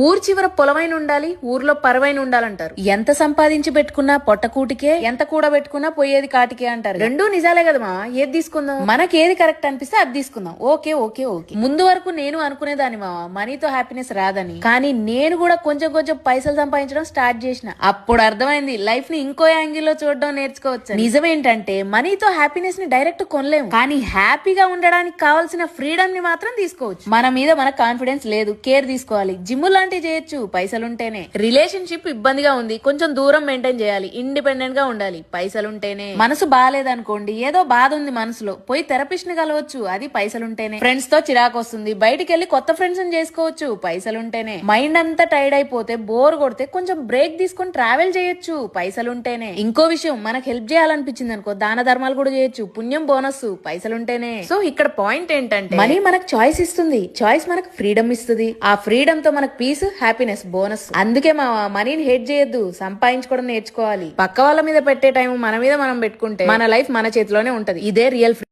ఊరు చివర పొలమైన ఉండాలి, ఊర్లో పరవైన ఉండాలంటారు. ఎంత సంపాదించి పెట్టుకున్నా పొట్టకూటికే, ఎంత కూడా పెట్టుకున్నా పోయేది కాటికే అంటారు. రెండూ నిజాలే కదమా. ఏది తీసుకుందాం? మనకి ఏది కరెక్ట్ అనిపిస్తే అది తీసుకుందాం. Okay okay okay. ముందు వరకు నేను అనుకునేదాన్ని మావా మనీతో హ్యాపీనెస్ రాదని. కానీ నేను కూడా కొంచెం కొంచెం పైసలు సంపాదించడం స్టార్ట్ చేసిన. అప్పుడు అర్థమైంది లైఫ్ ని ఇంకో యాంగిల్ లో చూడడం నేర్చుకోవచ్చు. నిజమేంటంటే మనీతో హ్యాపీనెస్ ని డైరెక్ట్ కొనలేము, కానీ హ్యాపీగా ఉండడానికి కావాల్సిన ఫ్రీడమ్ ని మాత్రం తీసుకోవచ్చు. మన మీద మన కాన్ఫిడెన్స్ లేదు, కేర్ తీసుకోవాలి. జిమ్ లాంటివి చేయొచ్చు పైసలుంటేనే. రిలేషన్షిప్ ఇబ్బందిగా ఉంది, కొంచెం దూరం మెయింటైన్ చేయాలి. ఇండిపెండెంట్ గా ఉండాలి పైసలుంటేనే. మనసు బాగాలేదనుకోండి, ఏదో బాధ ఉంది మనసులో, పోయి థెరపిస్ట్ ని కలవచ్చు. అది పైసలుంటేనే. ఫ్రెండ్స్ తో చిరాకు వస్తుంది, బయటికి వెళ్లి కొత్త ఫ్రెండ్స్ ని చేసుకోవచ్చు పైసలుంటేనే. మైండ్ అంతా టైర్డ్ అయిపోతే, బోర్ కొడితే కొంచెం బ్రేక్ తీసుకొని ట్రావెల్ చేయొచ్చు పైసలుంటేనే. ఇంకో విషయం, మనకు హెల్ప్ చేయాలనిపించింది అనుకో, దాన ధర్మాలు కూడా చేయొచ్చు. పుణ్యం బోనస్ పైసలుంటేనే. సో ఇక్కడ పాయింట్ ఏంటంటే మనీ మనకు చాయిస్ ఇస్తుంది, చాయిస్ మనకు ఫ్రీడమ్ ఇస్తుంది. ఆ ఫ్రీడమ్ తో మనకు పీస్, హ్యాపీనెస్, బోనస్. అందుకే మా మనీని హేట్ చేయొద్దు, సంపాదించుకోవడం నేర్చుకోవాలి. పక్క వాళ్ళ మీద పెట్టే టైం మన మీద మనం పెట్టుకుంటే మన లైఫ్ మన చేతిలోనే ఉంటది. ఇదే రియల్ ఫ్రీడమ్.